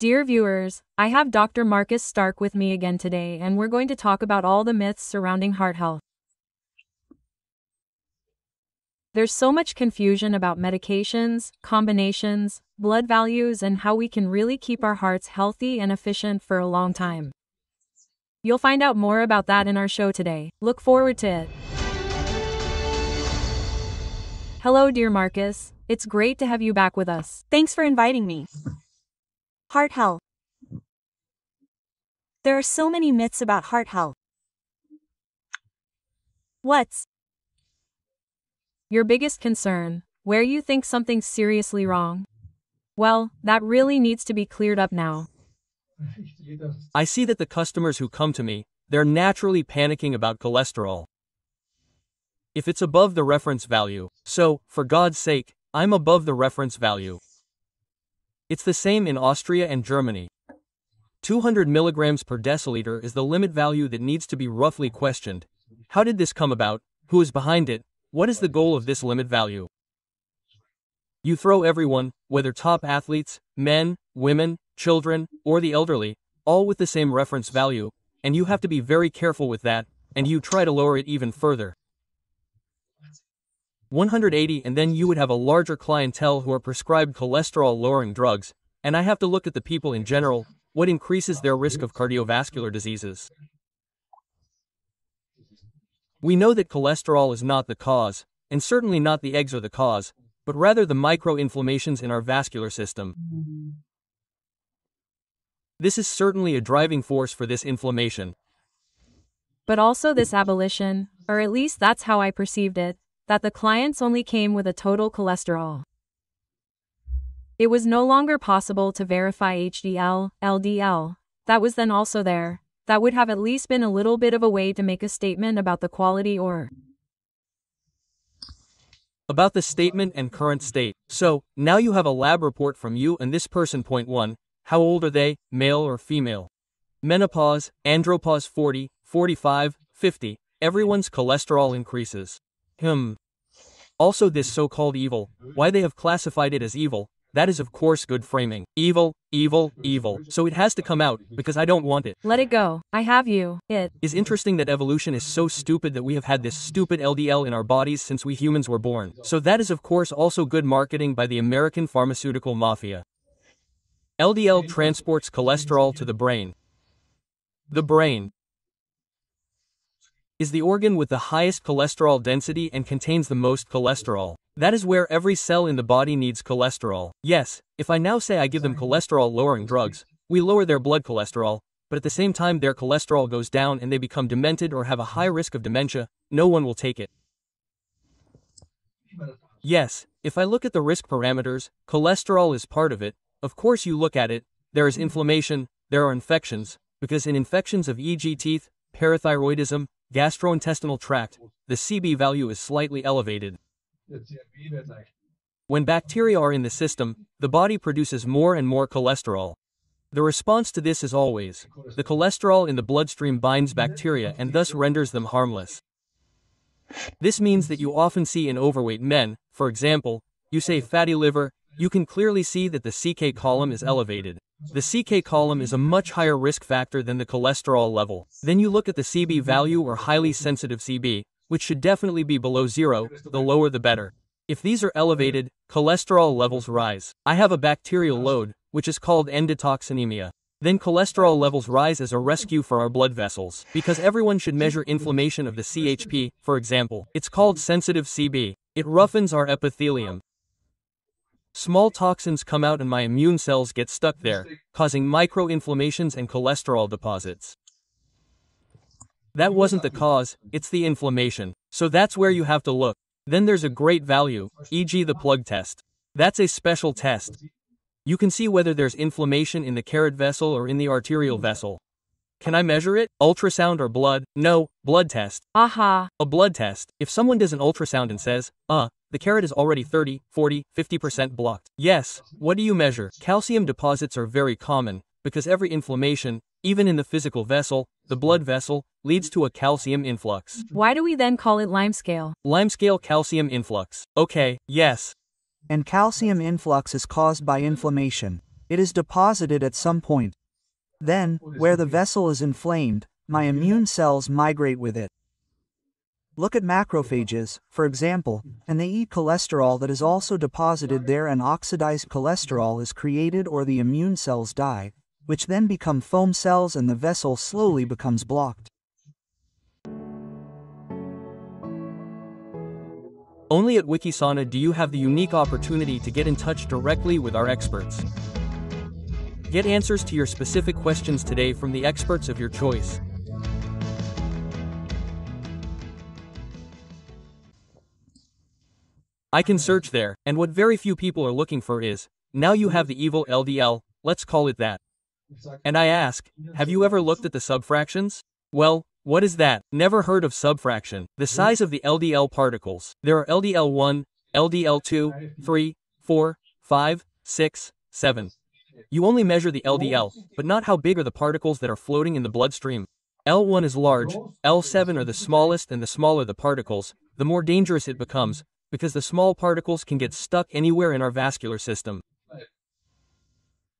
Dear viewers, I have Dr. Markus Stark with me again today, and we're going to talk about all the myths surrounding heart health. There's so much confusion about medications, combinations, blood values, and how we can really keep our hearts healthy and efficient for a long time. You'll find out more about that in our show today. Look forward to it. Hello, dear Markus. It's great to have you back with us. Thanks for inviting me. Heart health. There are so many myths about heart health. What's your biggest concern, where you think something's seriously wrong? Well, that really needs to be cleared up now. I see that the customers who come to me, they're naturally panicking about cholesterol. If it's above the reference value, so, for God's sake, I'm above the reference value. It's the same in Austria and Germany. 200 milligrams per deciliter is the limit value that needs to be roughly questioned. How did this come about? Who is behind it? What is the goal of this limit value? You throw everyone, whether top athletes, men, women, children, or the elderly, all with the same reference value, and you have to be very careful with that, and you try to lower it even further. 180, and then you would have a larger clientele who are prescribed cholesterol-lowering drugs, and I have to look at the people in general, what increases their risk of cardiovascular diseases. We know that cholesterol is not the cause, and certainly not the eggs are the cause, but rather the micro-inflammations in our vascular system. This is certainly a driving force for this inflammation. But also this abolition, or at least that's how I perceived it, that the clients only came with a total cholesterol. It was no longer possible to verify HDL, LDL. That was then also there. That would have at least been a little bit of a way to make a statement about the quality or about the statement and current state. So, now you have a lab report from you and this person. Point 1. How old are they, male or female? Menopause, andropause 40, 45, 50. Everyone's cholesterol increases. Also this so-called evil, why they have classified it as evil, that is of course good framing. Evil, evil, evil. So it has to come out, because I don't want it. Let it go. I have you. It is interesting that evolution is so stupid that we have had this stupid LDL in our bodies since we humans were born. So that is of course also good marketing by the American pharmaceutical mafia. LDL transports cholesterol to the brain. The brain is the organ with the highest cholesterol density and contains the most cholesterol. That is where every cell in the body needs cholesterol. Yes, if I now say I give them cholesterol-lowering drugs, we lower their blood cholesterol, but at the same time their cholesterol goes down and they become demented or have a high risk of dementia, no one will take it. Yes, if I look at the risk parameters, cholesterol is part of it. Of course you look at it, there is inflammation, there are infections, because in infections of e.g. teeth, parathyroidism, gastrointestinal tract, the CB value is slightly elevated. When bacteria are in the system, the body produces more and more cholesterol. The response to this is always, the cholesterol in the bloodstream binds bacteria and thus renders them harmless. This means that you often see in overweight men, for example, you say fatty liver, you can clearly see that the CK column is elevated. The CK column is a much higher risk factor than the cholesterol level. Then you look at the CB value or highly sensitive CB, which should definitely be below 0, the lower the better. If these are elevated, cholesterol levels rise. I have a bacterial load, which is called endotoxinemia. Then cholesterol levels rise as a rescue for our blood vessels. Because everyone should measure inflammation of the CHP, for example. It's called sensitive CB. It roughens our epithelium. Small toxins come out and my immune cells get stuck there, causing micro-inflammations and cholesterol deposits. That wasn't the cause, it's the inflammation. So that's where you have to look. Then there's a great value, e.g. the plug test. That's a special test. You can see whether there's inflammation in the carotid vessel or in the arterial vessel. Can I measure it? Ultrasound or blood? No, blood test. Aha. A blood test. If someone does an ultrasound and says, the carrot is already 30, 40, 50% blocked. Yes, what do you measure? Calcium deposits are very common, because every inflammation, even in the physical vessel, the blood vessel, leads to a calcium influx. Why do we then call it limescale? Limescale calcium influx. Okay, yes. And calcium influx is caused by inflammation. It is deposited at some point. Then, where the vessel is inflamed, my immune cells migrate with it. Look at macrophages, for example, and they eat cholesterol that is also deposited there, and oxidized cholesterol is created, or the immune cells die, which then become foam cells and the vessel slowly becomes blocked. Only at Wikisana do you have the unique opportunity to get in touch directly with our experts. Get answers to your specific questions today from the experts of your choice. I can search there, and what very few people are looking for is, now you have the evil LDL, let's call it that. And I ask, have you ever looked at the subfractions? Well, what is that? Never heard of subfraction. The size of the LDL particles. There are LDL1, LDL2, 3, 4, 5, 6, 7. You only measure the LDL, but not how big are the particles that are floating in the bloodstream. L1 is large, L7 are the smallest, and the smaller the particles, the more dangerous it becomes, because the small particles can get stuck anywhere in our vascular system.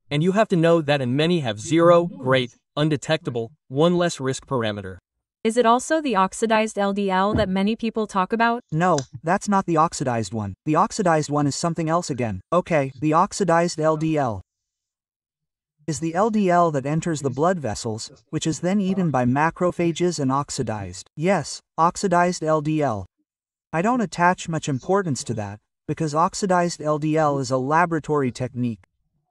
And you have to know that, and many have 0, great, undetectable, 1 less risk parameter. Is it also the oxidized LDL that many people talk about? No, that's not the oxidized one. The oxidized one is something else again. Okay, the oxidized LDL is the LDL that enters the blood vessels, which is then eaten by macrophages and oxidized. Yes, oxidized LDL. I don't attach much importance to that, because oxidized LDL is a laboratory technique.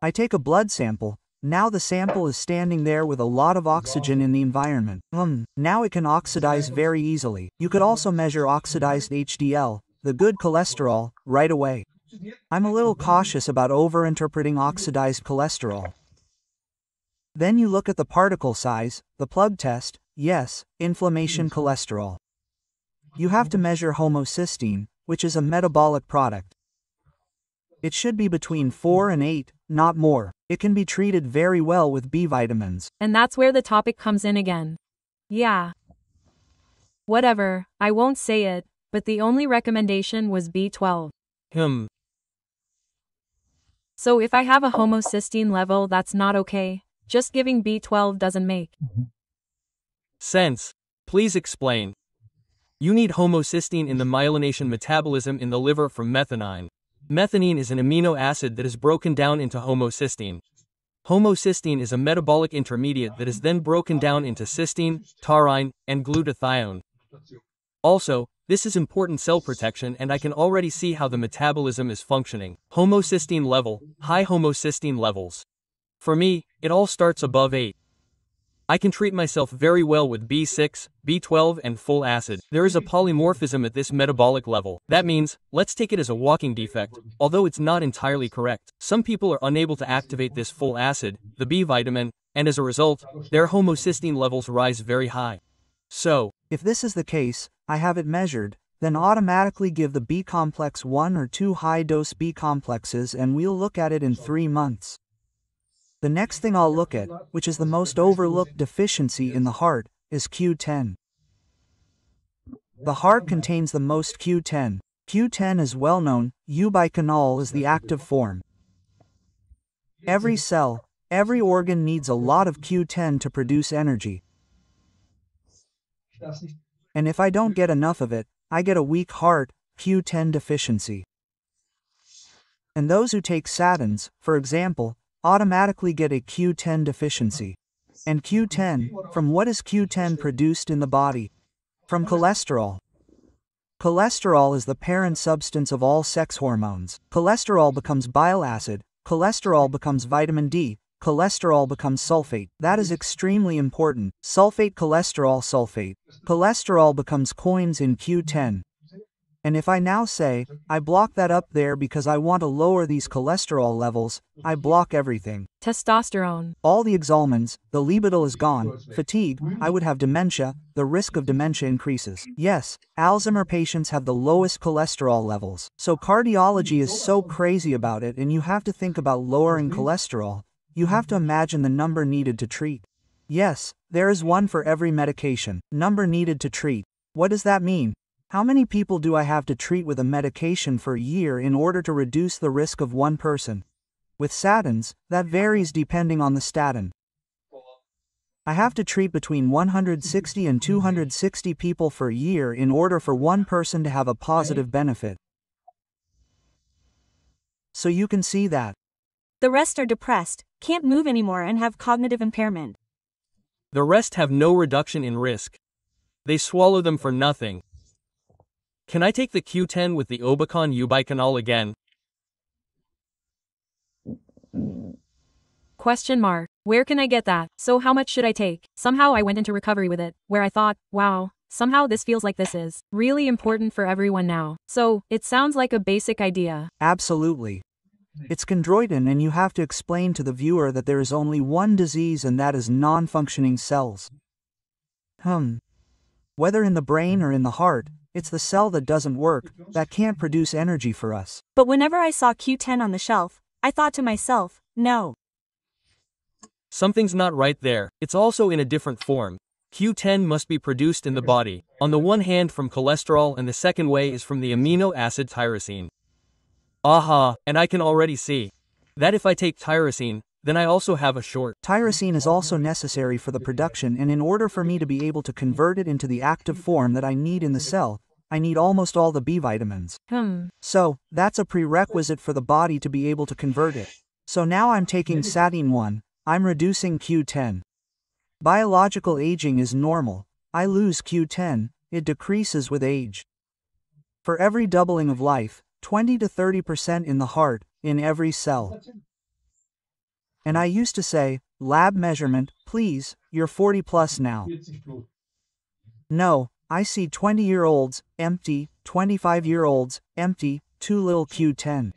I take a blood sample, now the sample is standing there with a lot of oxygen in the environment. Now it can oxidize very easily. You could also measure oxidized HDL, the good cholesterol, right away. I'm a little cautious about overinterpreting oxidized cholesterol. Then you look at the particle size, the plug test, yes, inflammation cholesterol. You have to measure homocysteine, which is a metabolic product. It should be between 4 and 8, not more. It can be treated very well with B vitamins. And that's where the topic comes in again. Yeah. Whatever, I won't say it, but the only recommendation was B12. So if I have a homocysteine level that's not okay, just giving B12 doesn't make sense. Please explain. You need homocysteine in the myelination metabolism in the liver from methionine. Methionine is an amino acid that is broken down into homocysteine. Homocysteine is a metabolic intermediate that is then broken down into cysteine, taurine, and glutathione. Also, this is important cell protection, and I can already see how the metabolism is functioning. Homocysteine level, high homocysteine levels. For me, it all starts above 8. I can treat myself very well with B6, B12 and full acid. There is a polymorphism at this metabolic level. That means, let's take it as a walking defect, although it's not entirely correct. Some people are unable to activate this full acid, the B vitamin, and as a result, their homocysteine levels rise very high. So, if this is the case, I have it measured, then automatically give the B complex 1 or 2 high-dose B complexes, and we'll look at it in 3 months. The next thing I'll look at, which is the most overlooked deficiency in the heart, is Q10. The heart contains the most Q10. Q10 is well known, ubiquinol is the active form. Every cell, every organ needs a lot of Q10 to produce energy. And if I don't get enough of it, I get a weak heart, Q10 deficiency. And those who take statins, for example, automatically get a Q10 deficiency. And Q10, from what is Q10 produced in the body? From cholesterol. Cholesterol is the parent substance of all sex hormones. Cholesterol becomes bile acid, cholesterol becomes vitamin D, cholesterol becomes sulfate. That is extremely important. Sulfate, cholesterol, sulfate. Cholesterol becomes coins in Q10. And if I now say, I block that up there because I want to lower these cholesterol levels, I block everything. Testosterone. All the exalmans, the libido is gone, fatigue, I would have dementia, the risk of dementia increases. Yes, Alzheimer patients have the lowest cholesterol levels. So cardiology is so crazy about it, and you have to think about lowering cholesterol. You have to imagine the number needed to treat. Yes, there is one for every medication. Number needed to treat. What does that mean? How many people do I have to treat with a medication for a year in order to reduce the risk of one person? With statins, that varies depending on the statin. I have to treat between 160 and 260 people for a year in order for one person to have a positive benefit. So you can see that. The rest are depressed, can't move anymore and have cognitive impairment. The rest have no reduction in risk. They swallow them for nothing. Can I take the Q10 with the Obicon ubiquinol again? Question mark. Where can I get that? So how much should I take? Somehow I went into recovery with it, where I thought, wow, somehow this feels like this is really important for everyone now. So, it sounds like a basic idea. Absolutely. It's chondroitin, and you have to explain to the viewer that there is only one disease, and that is non-functioning cells. Whether in the brain or in the heart, it's the cell that doesn't work, that can't produce energy for us. But whenever I saw Q10 on the shelf, I thought to myself, no. Something's not right there. It's also in a different form. Q10 must be produced in the body, on the one hand from cholesterol, and the second way is from the amino acid tyrosine. Aha, and I can already see that if I take tyrosine, then I also have a short. Tyrosine is also necessary for the production, and in order for me to be able to convert it into the active form that I need in the cell, I need almost all the B vitamins. So, that's a prerequisite for the body to be able to convert it. So now I'm taking statin 1, I'm reducing Q10. Biological aging is normal. I lose Q10, it decreases with age. For every doubling of life, 20 to 30% in the heart, in every cell. And I used to say, lab measurement, please, you're 40 plus now. No, I see 20-year-olds, empty, 25-year-olds, empty, too little Q10.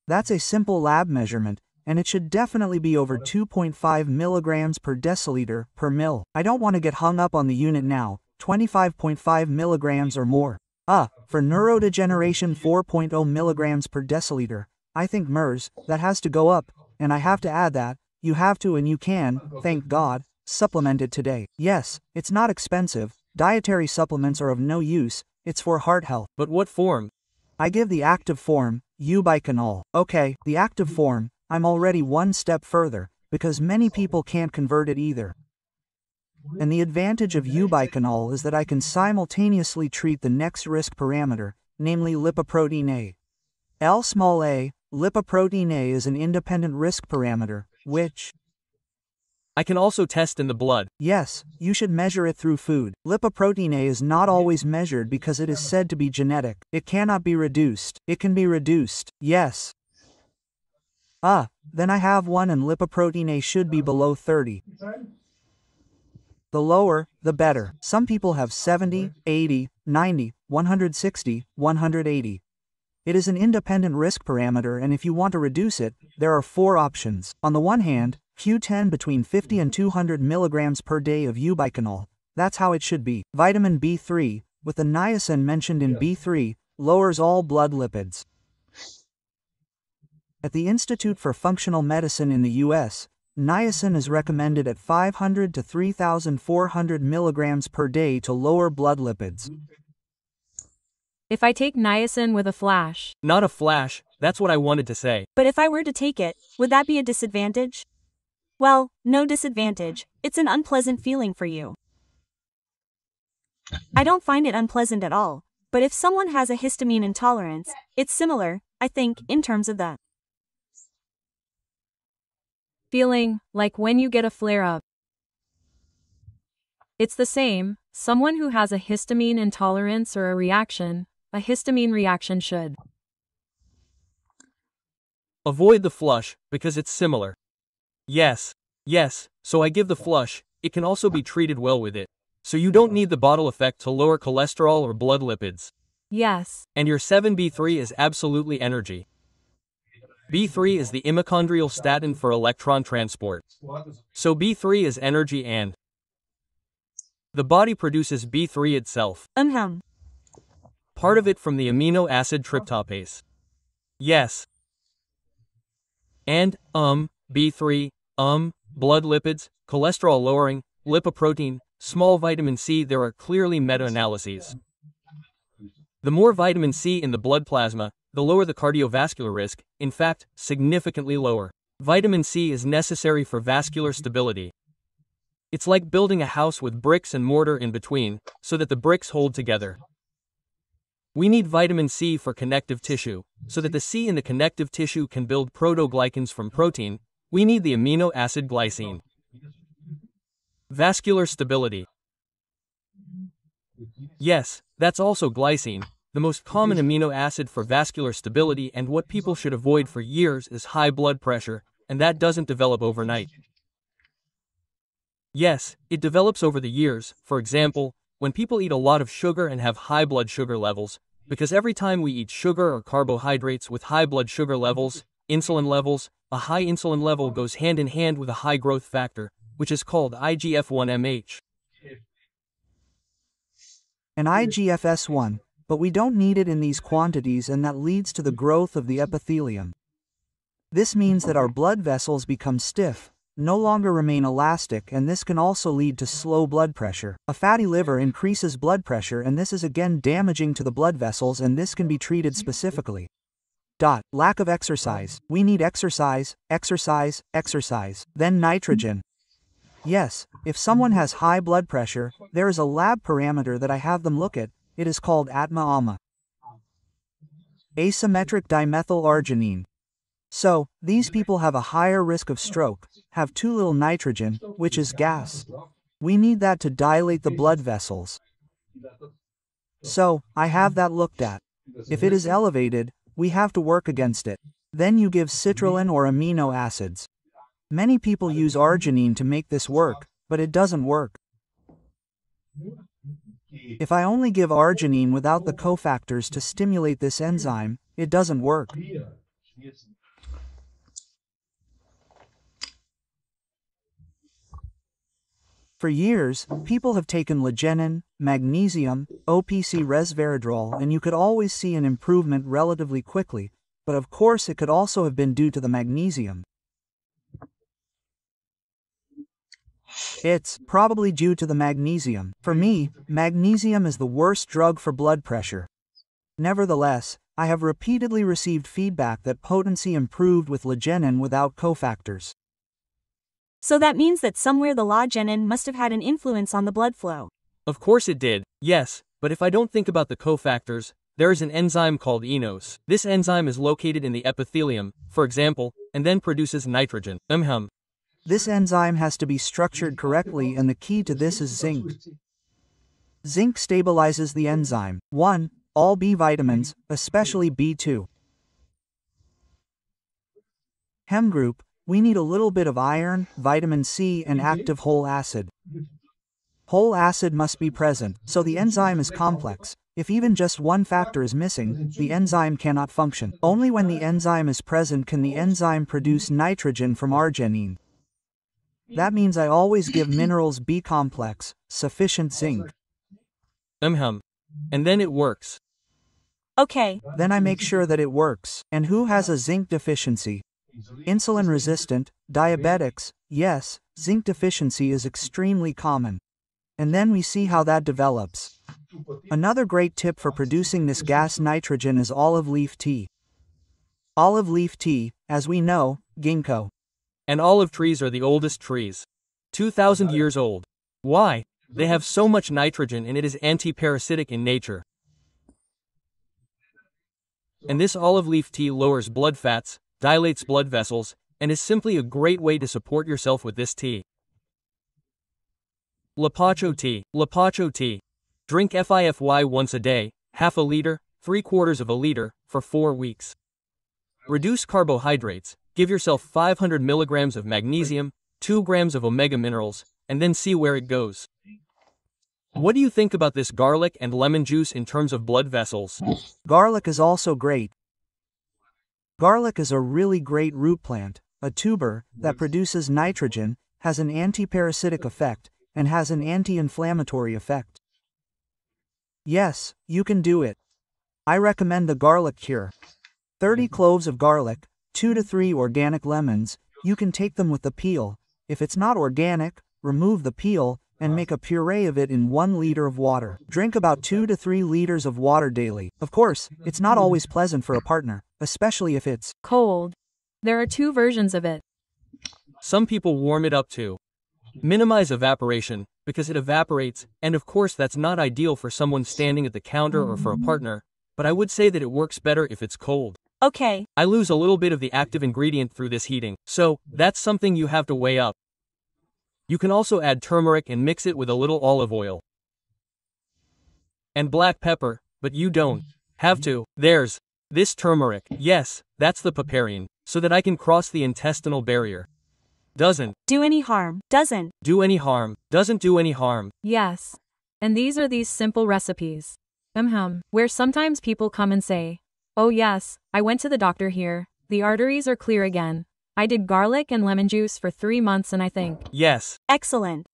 That's a simple lab measurement, and it should definitely be over 2.5 milligrams per deciliter per mil. I don't want to get hung up on the unit now, 25.5 milligrams or more. For neurodegeneration 4.0 milligrams per deciliter. I think MERS, that has to go up, and I have to add that, you have to and you can, thank God, supplement it today. Yes, it's not expensive, dietary supplements are of no use, it's for heart health. But what form? I give the active form, ubiquinol. Okay, the active form, I'm already one step further, because many people can't convert it either. And the advantage of ubiquinol is that I can simultaneously treat the next risk parameter, namely lipoprotein A. L-a, lipoprotein A is an independent risk parameter, which I can also test in the blood. Yes, you should measure it through food. Lipoprotein A is not always measured because it is said to be genetic. It cannot be reduced. It can be reduced. Yes. Then I have one, and lipoprotein A should be below 30. The lower, the better. Some people have 70, 80, 90, 160, 180. It is an independent risk parameter, and if you want to reduce it, there are 4 options. On the one hand, Q10 between 50 and 200 milligrams per day of ubiquinol. That's how it should be. Vitamin B3, with the niacin mentioned in B3, lowers all blood lipids. At the Institute for Functional Medicine in the US, niacin is recommended at 500 to 3,400 milligrams per day to lower blood lipids. If I take niacin with a flash. Not a flash, that's what I wanted to say. But if I were to take it, would that be a disadvantage? Well, no disadvantage, it's an unpleasant feeling for you. I don't find it unpleasant at all, but if someone has a histamine intolerance, it's similar, I think, in terms of that feeling, like when you get a flare-up. It's the same. Someone who has a histamine intolerance or a reaction, a histamine reaction should avoid the flush, because it's similar. Yes, so I give the flush. It can also be treated well with it. So you don't need the bottle effect to lower cholesterol or blood lipids. Yes. And your 7B3 is absolutely energy. B3 is the mitochondrial statin for electron transport. So B3 is energy, and the body produces B3 itself. Part of it from the amino acid tryptopase. Yes. And, B3, blood lipids, cholesterol lowering, lipoprotein, small vitamin C. There are clearly meta-analyses. The more vitamin C in the blood plasma, the lower the cardiovascular risk, in fact, significantly lower. Vitamin C is necessary for vascular stability. It's like building a house with bricks and mortar in between, so that the bricks hold together. We need vitamin C for connective tissue, so that the C in the connective tissue can build proteoglycans from protein. We need the amino acid glycine. Vascular stability. Yes, that's also glycine, the most common amino acid for vascular stability, and what people should avoid for years is high blood pressure, and that doesn't develop overnight. Yes, it develops over the years. For example, when people eat a lot of sugar and have high blood sugar levels, because every time we eat sugar or carbohydrates with high blood sugar levels, insulin levels, a high insulin level goes hand in hand with a high growth factor, which is called IGF-1/mH. And IGF-S1, but we don't need it in these quantities, and that leads to the growth of the epithelium. This means that our blood vessels become stiff, no longer remain elastic, and this can also lead to slow blood pressure. A fatty liver increases blood pressure, and this is again damaging to the blood vessels, and this can be treated specifically. Lack of exercise. We need exercise, exercise, exercise. Then nitrogen. Yes, if someone has high blood pressure, there is a lab parameter that I have them look at. It is called ATMA-AMA. Asymmetric dimethyl arginine. So, these people have a higher risk of stroke, have too little nitrogen, which is gas. We need that to dilate the blood vessels. So, I have that looked at. If it is elevated, we have to work against it. Then you give citrulline or amino acids. Many people use arginine to make this work, but it doesn't work. If I only give arginine without the cofactors to stimulate this enzyme, it doesn't work. For years, people have taken ligenin, magnesium, OPC resveratrol, and you could always see an improvement relatively quickly, but of course it could also have been due to the magnesium. It's probably due to the magnesium. For me, magnesium is the worst drug for blood pressure. Nevertheless, I have repeatedly received feedback that potency improved with ligenin without cofactors. So that means that somewhere the ligenin must have had an influence on the blood flow. Of course it did, yes, but if I don't think about the cofactors, there is an enzyme called enos. This enzyme is located in the epithelium, for example, and then produces nitrogen. This enzyme has to be structured correctly, and the key to this is zinc. Zinc stabilizes the enzyme. 1. All B vitamins, especially B2. Hem group, we need a little bit of iron, vitamin C, and active whole acid. Whole acid must be present, so the enzyme is complex. If even just one factor is missing, the enzyme cannot function. Only when the enzyme is present can the enzyme produce nitrogen from arginine. That means I always give minerals B complex, sufficient zinc. And then it works. Okay. Then I make sure that it works. And who has a zinc deficiency? Insulin resistant, diabetics. Yes, zinc deficiency is extremely common. And then we see how that develops. Another great tip for producing this gas nitrogen is olive leaf tea. Olive leaf tea, as we know, ginkgo. And olive trees are the oldest trees. 2,000 years old. Why? They have so much nitrogen, and it is anti-parasitic in nature. And this olive leaf tea lowers blood fats, dilates blood vessels, and is simply a great way to support yourself with this tea. Lapacho tea. Lapacho tea. Drink FIFY once a day, half a liter, 3/4 of a liter, for 4 weeks. Reduce carbohydrates. Give yourself 500 milligrams of magnesium, 2 grams of omega minerals, and then see where it goes. What do you think about this garlic and lemon juice in terms of blood vessels? Garlic is also great. Garlic is a really great root plant, a tuber, that produces nitrogen, has an anti-parasitic effect, and has an anti-inflammatory effect. Yes, you can do it. I recommend the garlic cure. 30 cloves of garlic, 2 to 3 organic lemons. You can take them with the peel. If it's not organic, remove the peel, and make a puree of it in 1 liter of water. Drink about 2 to 3 liters of water daily. Of course, it's not always pleasant for a partner, especially if it's cold. There are 2 versions of it. Some people warm it up too. Minimize evaporation, because it evaporates, and of course that's not ideal for someone standing at the counter or for a partner, but I would say that it works better if it's cold. Okay. I lose a little bit of the active ingredient through this heating, so that's something you have to weigh up. You can also add turmeric and mix it with a little olive oil. And black pepper, but you don't have to. There's this turmeric. Yes, that's the piperine, so that I can cross the intestinal barrier. Doesn't do any harm. Doesn't do any harm. Doesn't do any harm. Yes. And these are these simple recipes. Where sometimes people come and say, oh yes, I went to the doctor here, the arteries are clear again. I did garlic and lemon juice for 3 months and I think. Yes. Excellent.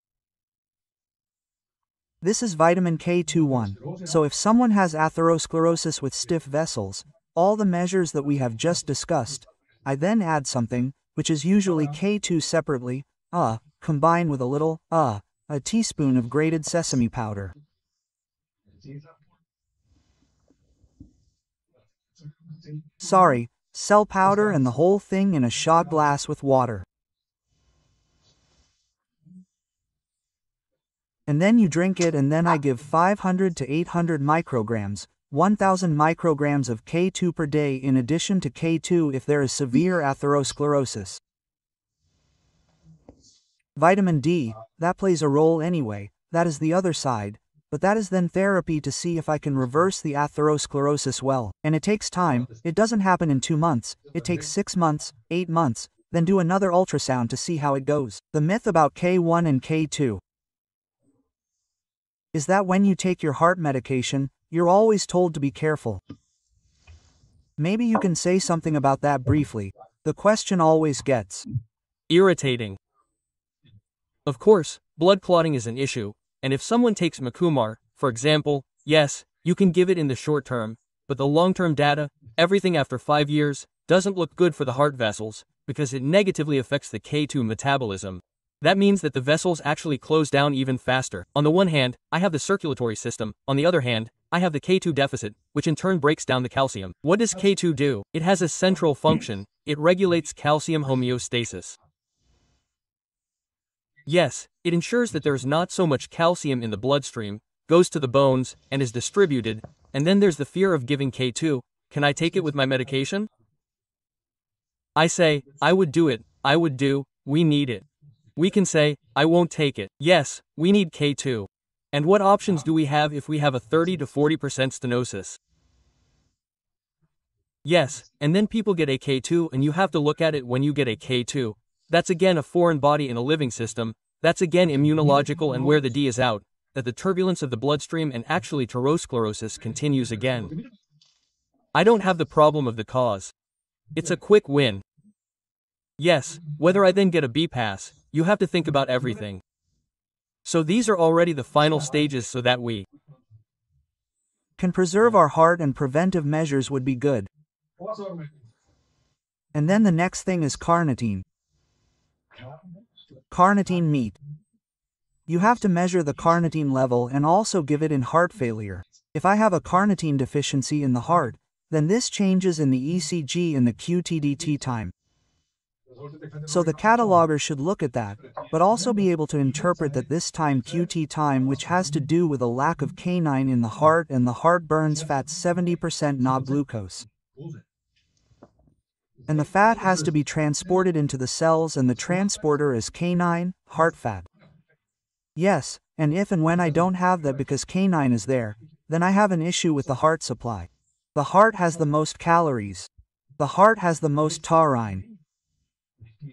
This is vitamin K21. So if someone has atherosclerosis with stiff vessels, all the measures that we have just discussed, I then add something, which is usually K2 separately, combined with a little, a teaspoon of grated sesame powder. Sorry, cell powder and the whole thing in a shot glass with water. And then you drink it, and then I give 500 to 800 micrograms, 1000 micrograms of K2 per day in addition to K2 if there is severe atherosclerosis. Vitamin D, that plays a role anyway, that is the other side, but that is then therapy to see if I can reverse the atherosclerosis well. And it takes time, it doesn't happen in 2 months, it takes 6 months, 8 months, then do another ultrasound to see how it goes. The myth about K1 and K2 is that when you take your heart medication, you're always told to be careful. Maybe you can say something about that briefly. The question always gets irritating. Of course, blood clotting is an issue, and if someone takes Macumar, for example, yes, you can give it in the short term, but the long-term data, everything after 5 years, doesn't look good for the heart vessels, because it negatively affects the K2 metabolism. That means that the vessels actually close down even faster. On the one hand, I have the circulatory system, on the other hand, I have the K2 deficit, which in turn breaks down the calcium. What does K2 do? It has a central function, it regulates calcium homeostasis. Yes, it ensures that there's not so much calcium in the bloodstream, goes to the bones, and is distributed, and then there's the fear of giving K2, can I take it with my medication? I say, I would do it, I would do, we need it. We can say, I won't take it. Yes, we need K2. And what options do we have if we have a 30 to 40% stenosis? Yes, and then people get a K2 and you have to look at it when you get a K2. That's again a foreign body in a living system, that's again immunological and where the D is out, that the turbulence of the bloodstream and actually atherosclerosis continues again. I don't have the problem of the cause. It's a quick win. Yes, whether I then get a B pass, you have to think about everything. So these are already the final stages so that we can preserve our heart, and preventive measures would be good. And then the next thing is carnitine. Carnitine meat. You have to measure the carnitine level and also give it in heart failure. If I have a carnitine deficiency in the heart, then this changes in the ECG and the QTDT time. So the cataloger should look at that, but also be able to interpret that this time QT time, which has to do with a lack of K9 in the heart, and the heart burns fat 70% not glucose. And the fat has to be transported into the cells, and the transporter is K9, heart fat. Yes, and if and when I don't have that because K9 is there, then I have an issue with the heart supply. The heart has the most calories. The heart has the most taurine.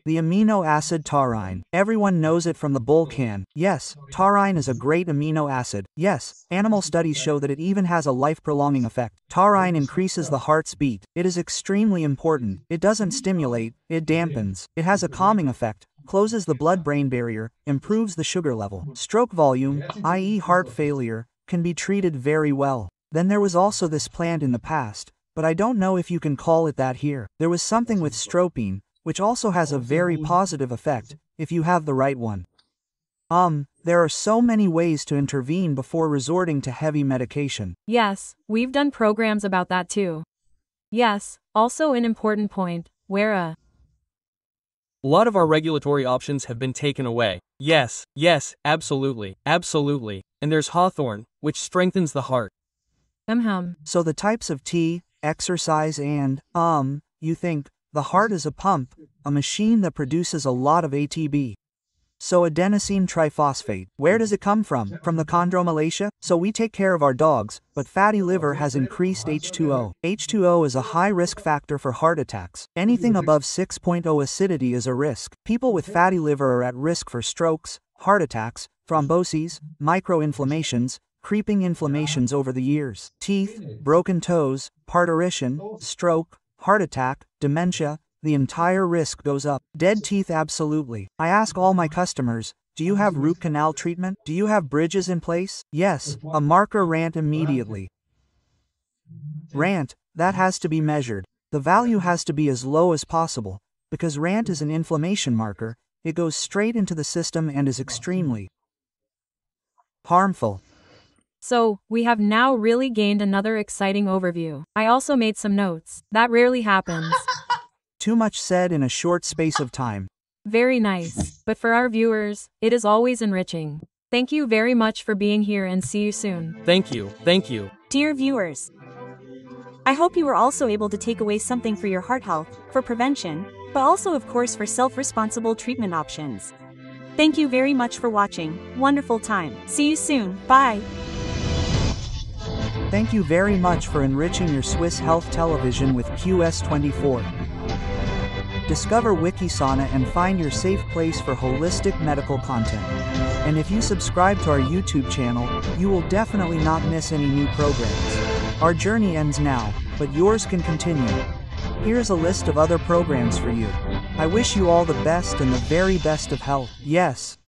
The amino acid taurine. Everyone knows it from the bull can. Yes, taurine is a great amino acid. Yes, animal studies show that it even has a life-prolonging effect. Taurine increases the heart's beat. It is extremely important. It doesn't stimulate, it dampens. It has a calming effect, closes the blood-brain barrier, improves the sugar level. Stroke volume, i.e. heart failure, can be treated very well. Then there was also this plant in the past, but I don't know if you can call it that here. There was something with stropine, which also has a very positive effect, if you have the right one. There are so many ways to intervene before resorting to heavy medication. Yes, we've done programs about that too. Yes, also an important point, where a lot of our regulatory options have been taken away. Yes, absolutely. And there's hawthorn, which strengthens the heart. So the types of tea, exercise and, you think, the heart is a pump, a machine that produces a lot of ATP. So adenosine triphosphate, where does it come from? From the chondromalacia? So we take care of our dogs, but fatty liver has increased H2O. H2O is a high risk factor for heart attacks. Anything above 6.0 acidity is a risk. People with fatty liver are at risk for strokes, heart attacks, thromboses, microinflammations, creeping inflammations over the years, teeth, broken toes, parturition, stroke, heart attack, dementia. The entire risk goes up. Dead teeth, absolutely. I ask all my customers, do you have root canal treatment? Do you have bridges in place? Yes, a marker rant immediately. Rant, that has to be measured. The value has to be as low as possible, because rant is an inflammation marker, it goes straight into the system and is extremely harmful. So, we have now really gained another exciting overview. I also made some notes. That rarely happens. Too much said in a short space of time. Very nice. But for our viewers, it is always enriching. Thank you very much for being here and see you soon. Thank you. Dear viewers, I hope you were also able to take away something for your heart health, for prevention, but also of course for self-responsible treatment options. Thank you very much for watching. Wonderful time. See you soon. Bye. Thank you very much for enriching your Swiss health television with QS24. Discover Wikisana and find your safe place for holistic medical content. And if you subscribe to our YouTube channel, you will definitely not miss any new programs. Our journey ends now, but yours can continue. Here's a list of other programs for you. I wish you all the best and the very best of health. Yes,